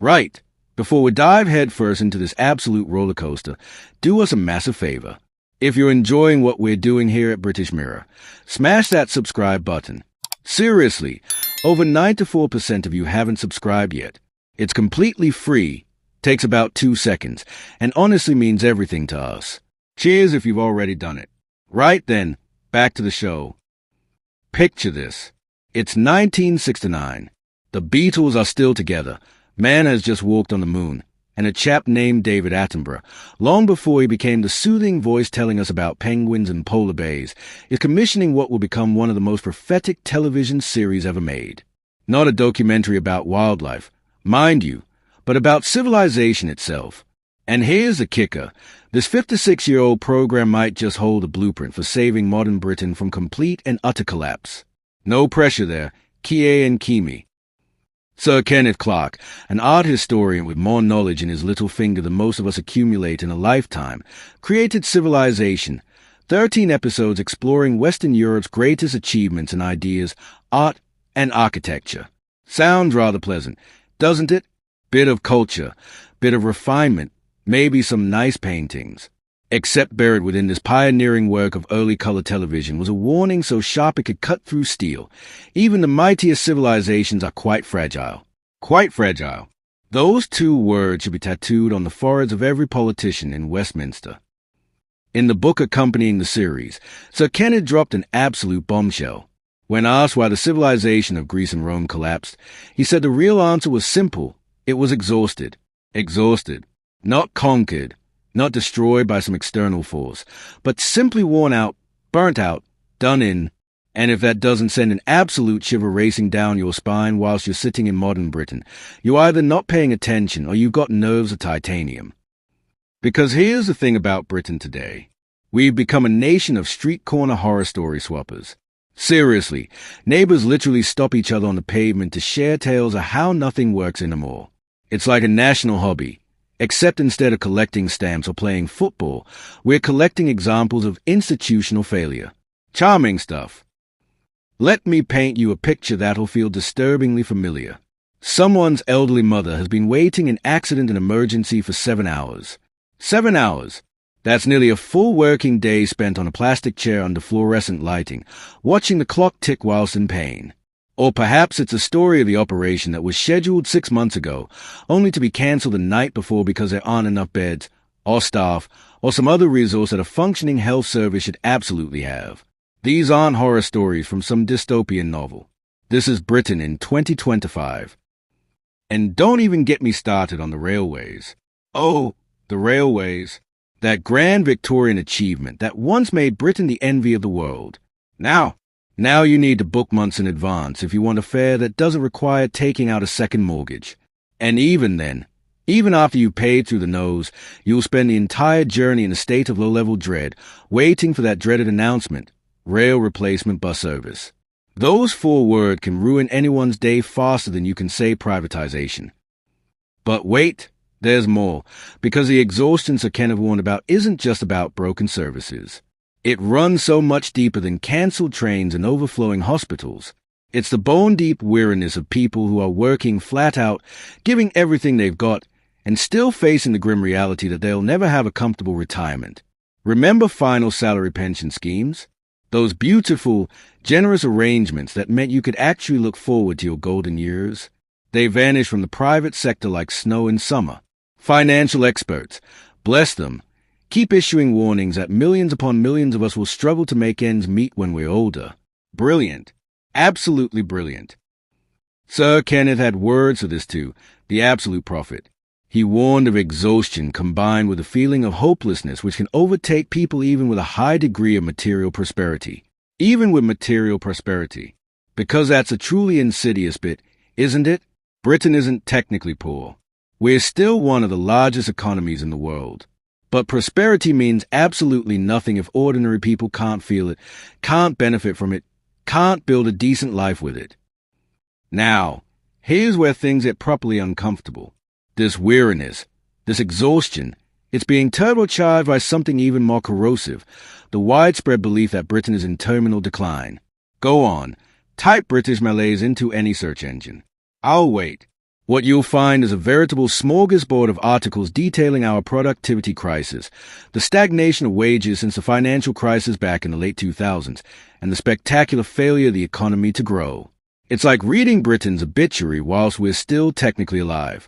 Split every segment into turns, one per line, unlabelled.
Right. Before we dive headfirst into this absolute roller coaster, do us a massive favor. If you're enjoying what we're doing here at British Mirror, smash that subscribe button. Seriously, over 94% of you haven't subscribed yet. It's completely free, takes about 2 seconds, and honestly means everything to us. Cheers if you've already done it. Right then, back to the show. Picture this. It's 1969. The Beatles are still together. Man has just walked on the moon. And a chap named David Attenborough, long before he became the soothing voice telling us about penguins and polar bears, is commissioning what will become one of the most prophetic television series ever made. Not a documentary about wildlife, mind you, but about civilization itself. And here's the kicker. This 56-year-old program might just hold a blueprint for saving modern Britain from complete and utter collapse. No pressure there. Keir and Kemi. Sir Kenneth Clark, an art historian with more knowledge in his little finger than most of us accumulate in a lifetime, created Civilisation, 13 episodes exploring Western Europe's greatest achievements and ideas, art and architecture. Sounds rather pleasant, doesn't it? Bit of culture, bit of refinement, maybe some nice paintings. Except buried within this pioneering work of early color television was a warning so sharp it could cut through steel. Even the mightiest civilizations are quite fragile. Quite fragile. Those 2 words should be tattooed on the foreheads of every politician in Westminster. In the book accompanying the series, Sir Kenneth dropped an absolute bombshell. When asked why the civilization of Greece and Rome collapsed, he said the real answer was simple. It was exhausted. Exhausted. Not conquered. Not destroyed by some external force, but simply worn out, burnt out, done in. And if that doesn't send an absolute shiver racing down your spine whilst you're sitting in modern Britain, you're either not paying attention or you've got nerves of titanium. Because here's the thing about Britain today. We've become a nation of street corner horror story swappers. Seriously, neighbors literally stop each other on the pavement to share tales of how nothing works anymore. It's like a national hobby. Except instead of collecting stamps or playing football, we're collecting examples of institutional failure. Charming stuff. Let me paint you a picture that'll feel disturbingly familiar. Someone's elderly mother has been waiting in accident and emergency for 7 hours. 7 hours. That's nearly a full working day spent on a plastic chair under fluorescent lighting, watching the clock tick whilst in pain. Or perhaps it's a story of the operation that was scheduled 6 months ago, only to be cancelled the night before because there aren't enough beds, or staff, or some other resource that a functioning health service should absolutely have. These aren't horror stories from some dystopian novel. This is Britain in 2025. And don't even get me started on the railways. Oh, the railways. That grand Victorian achievement that once made Britain the envy of the world. Now you need to book months in advance if you want a fare that doesn't require taking out a second mortgage. And even then, even after you've paid through the nose, you'll spend the entire journey in a state of low-level dread, waiting for that dreaded announcement, rail replacement bus service. Those 4 words can ruin anyone's day faster than you can say privatization. But wait, there's more, because the exhaustion Sir Kenneth warned about isn't just about broken services. It runs so much deeper than cancelled trains and overflowing hospitals. It's the bone-deep weariness of people who are working flat out, giving everything they've got, and still facing the grim reality that they'll never have a comfortable retirement. Remember final salary pension schemes? Those beautiful, generous arrangements that meant you could actually look forward to your golden years? They vanish from the private sector like snow in summer. Financial experts, bless them, keep issuing warnings that millions upon millions of us will struggle to make ends meet when we're older. Brilliant. Absolutely brilliant. Sir Kenneth had words for this too, the absolute prophet. He warned of exhaustion combined with a feeling of hopelessness which can overtake people even with a high degree of material prosperity. Even with material prosperity. Because that's a truly insidious bit, isn't it? Britain isn't technically poor. We're still one of the largest economies in the world. But prosperity means absolutely nothing if ordinary people can't feel it, can't benefit from it, can't build a decent life with it. Now, here's where things get properly uncomfortable. This weariness, this exhaustion, it's being turbocharged by something even more corrosive, the widespread belief that Britain is in terminal decline. Go on, type British malaise into any search engine. I'll wait. What you'll find is a veritable smorgasbord of articles detailing our productivity crisis, the stagnation of wages since the financial crisis back in the late 2000s, and the spectacular failure of the economy to grow. It's like reading Britain's obituary whilst we're still technically alive.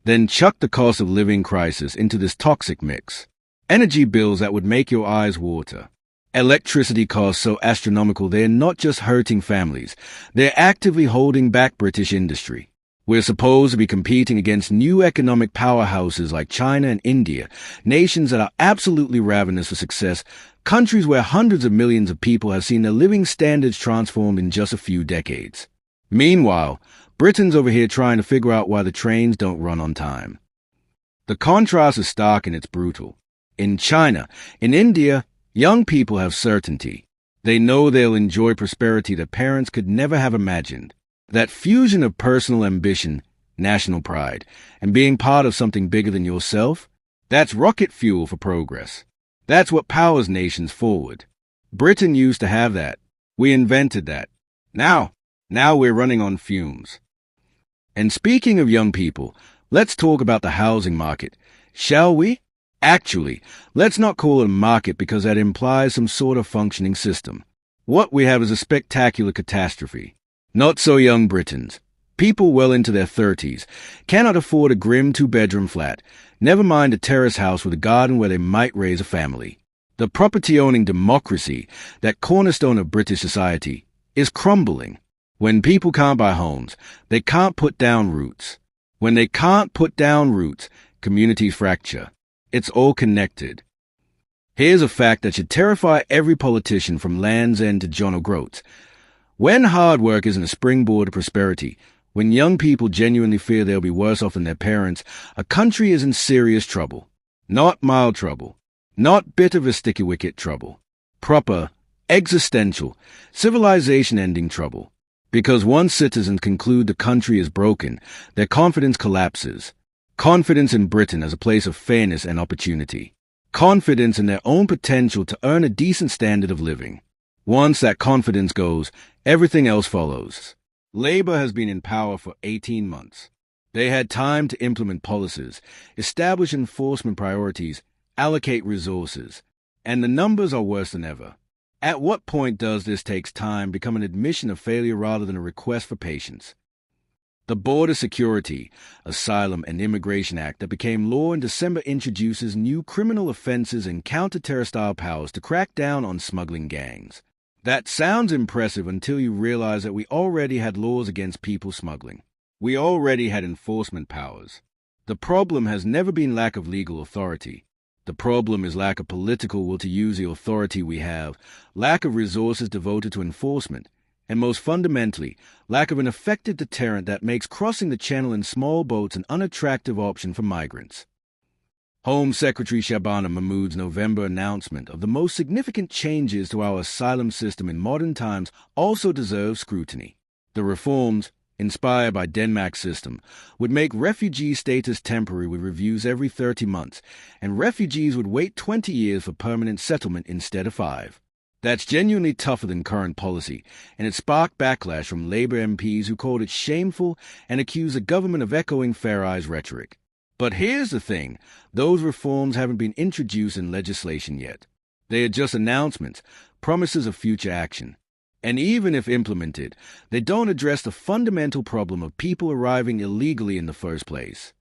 Then chuck the cost of living crisis into this toxic mix. Energy bills that would make your eyes water. Electricity costs so astronomical they're not just hurting families, they're actively holding back British industry. We're supposed to be competing against new economic powerhouses like China and India, nations that are absolutely ravenous for success, countries where hundreds of millions of people have seen their living standards transformed in just a few decades. Meanwhile, Britain's over here trying to figure out why the trains don't run on time. The contrast is stark and it's brutal. In China, in India, young people have certainty. They know they'll enjoy prosperity that parents could never have imagined. That fusion of personal ambition, national pride, and being part of something bigger than yourself, that's rocket fuel for progress. That's what powers nations forward. Britain used to have that. We invented that. Now we're running on fumes. And speaking of young people, let's talk about the housing market, shall we? Actually, let's not call it a market because that implies some sort of functioning system. What we have is a spectacular catastrophe. Not so young Britons, people well into their 30s, cannot afford a grim two-bedroom flat, never mind a terrace house with a garden where they might raise a family. The property-owning democracy, that cornerstone of British society, is crumbling. When people can't buy homes, they can't put down roots. When they can't put down roots, communities fracture. It's all connected. Here's a fact that should terrify every politician from Land's End to John O'Groats. When hard work isn't a springboard to prosperity, when young people genuinely fear they'll be worse off than their parents, a country is in serious trouble. Not mild trouble. Not bit of a sticky wicket trouble. Proper, existential, civilization-ending trouble. Because once citizens conclude the country is broken, their confidence collapses. Confidence in Britain as a place of fairness and opportunity. Confidence in their own potential to earn a decent standard of living. Once that confidence goes, everything else follows. Labour has been in power for 18 months. They had time to implement policies, establish enforcement priorities, allocate resources, and the numbers are worse than ever. At what point does this takes time become an admission of failure rather than a request for patience? The Border Security, Asylum and Immigration Act that became law in December introduces new criminal offenses and counter-terror-style powers to crack down on smuggling gangs. That sounds impressive until you realize that we already had laws against people smuggling. We already had enforcement powers. The problem has never been lack of legal authority. The problem is lack of political will to use the authority we have, lack of resources devoted to enforcement, and most fundamentally, lack of an effective deterrent that makes crossing the channel in small boats an unattractive option for migrants. Home Secretary Shabana Mahmood's November announcement of the most significant changes to our asylum system in modern times also deserves scrutiny. The reforms, inspired by Denmark's system, would make refugee status temporary with reviews every 30 months, and refugees would wait 20 years for permanent settlement instead of 5. That's genuinely tougher than current policy, and it sparked backlash from Labour MPs who called it shameful and accused the government of echoing Farage's rhetoric. But here's the thing, those reforms haven't been introduced in legislation yet. They are just announcements, promises of future action. And even if implemented, they don't address the fundamental problem of people arriving illegally in the first place.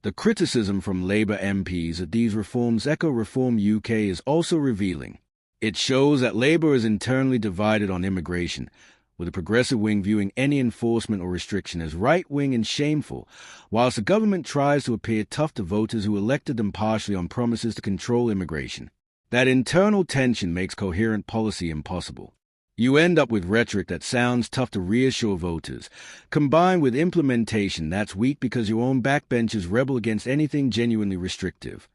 The criticism from Labour MPs that these reforms echo Reform UK is also revealing. It shows that Labour is internally divided on immigration, with the progressive wing viewing any enforcement or restriction as right-wing and shameful, whilst the government tries to appear tough to voters who elected them partially on promises to control immigration. That internal tension makes coherent policy impossible. You end up with rhetoric that sounds tough to reassure voters, combined with implementation that's weak because your own backbenchers rebel against anything genuinely restrictive.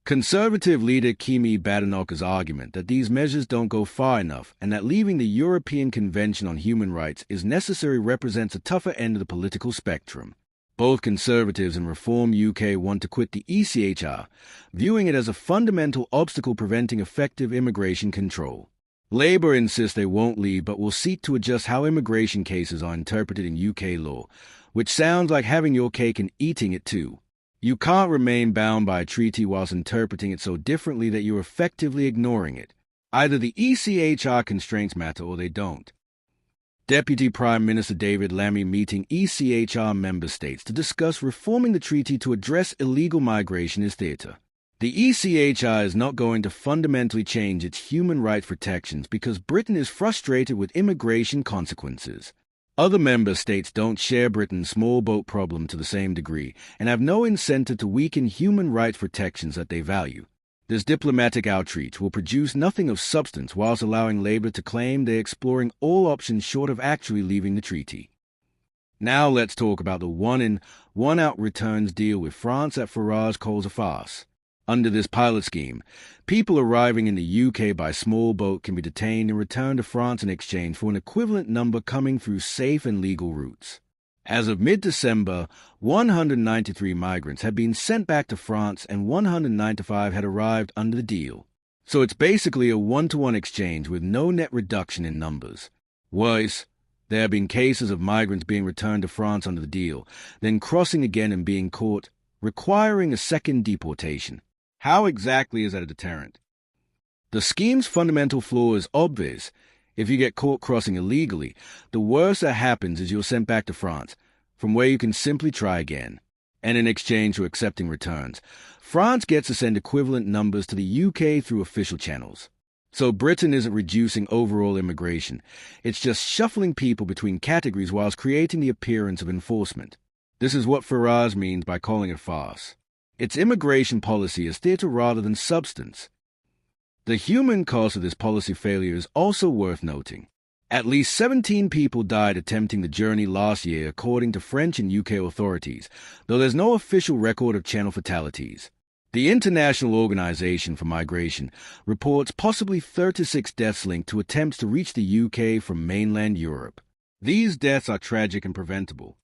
Conservative leader Kemi Badenoch's argument that these measures don't go far enough and that leaving the European Convention on Human Rights is necessary represents a tougher end of the political spectrum. Both Conservatives and Reform UK want to quit the ECHR, viewing it as a fundamental obstacle preventing effective immigration control. Labour insists they won't leave but will seek to adjust how immigration cases are interpreted in UK law, which sounds like having your cake and eating it too. You can't remain bound by a treaty whilst interpreting it so differently that you're effectively ignoring it. Either the ECHR constraints matter or they don't. Deputy Prime Minister David Lammy meeting ECHR member states to discuss reforming the treaty to address illegal migration is theatre. The ECHR is not going to fundamentally change its human rights protections because Britain is frustrated with immigration consequences. Other member states don't share Britain's small boat problem to the same degree and have no incentive to weaken human rights protections that they value. This diplomatic outreach will produce nothing of substance whilst allowing Labour to claim they're exploring all options short of actually leaving the treaty. Now let's talk about the one-in, one-out returns deal with France that Farage calls a farce. Under this pilot scheme, people arriving in the UK by small boat can be detained and returned to France in exchange for an equivalent number coming through safe and legal routes. As of mid-December, 193 migrants had been sent back to France and 195 had arrived under the deal. So it's basically a one-to-one exchange with no net reduction in numbers. Worse, there have been cases of migrants being returned to France under the deal, then crossing again and being caught, requiring a second deportation. How exactly is that a deterrent? The scheme's fundamental flaw is obvious. If you get caught crossing illegally, the worst that happens is you're sent back to France, from where you can simply try again. And in exchange for accepting returns, France gets to send equivalent numbers to the UK through official channels. So Britain isn't reducing overall immigration, it's just shuffling people between categories whilst creating the appearance of enforcement. This is what Farage means by calling it a farce. Its immigration policy is theatre rather than substance. The human cost of this policy failure is also worth noting. At least 17 people died attempting the journey last year according to French and UK authorities, though there's no official record of channel fatalities. The International Organization for Migration reports possibly 36 deaths linked to attempts to reach the UK from mainland Europe. These deaths are tragic and preventable,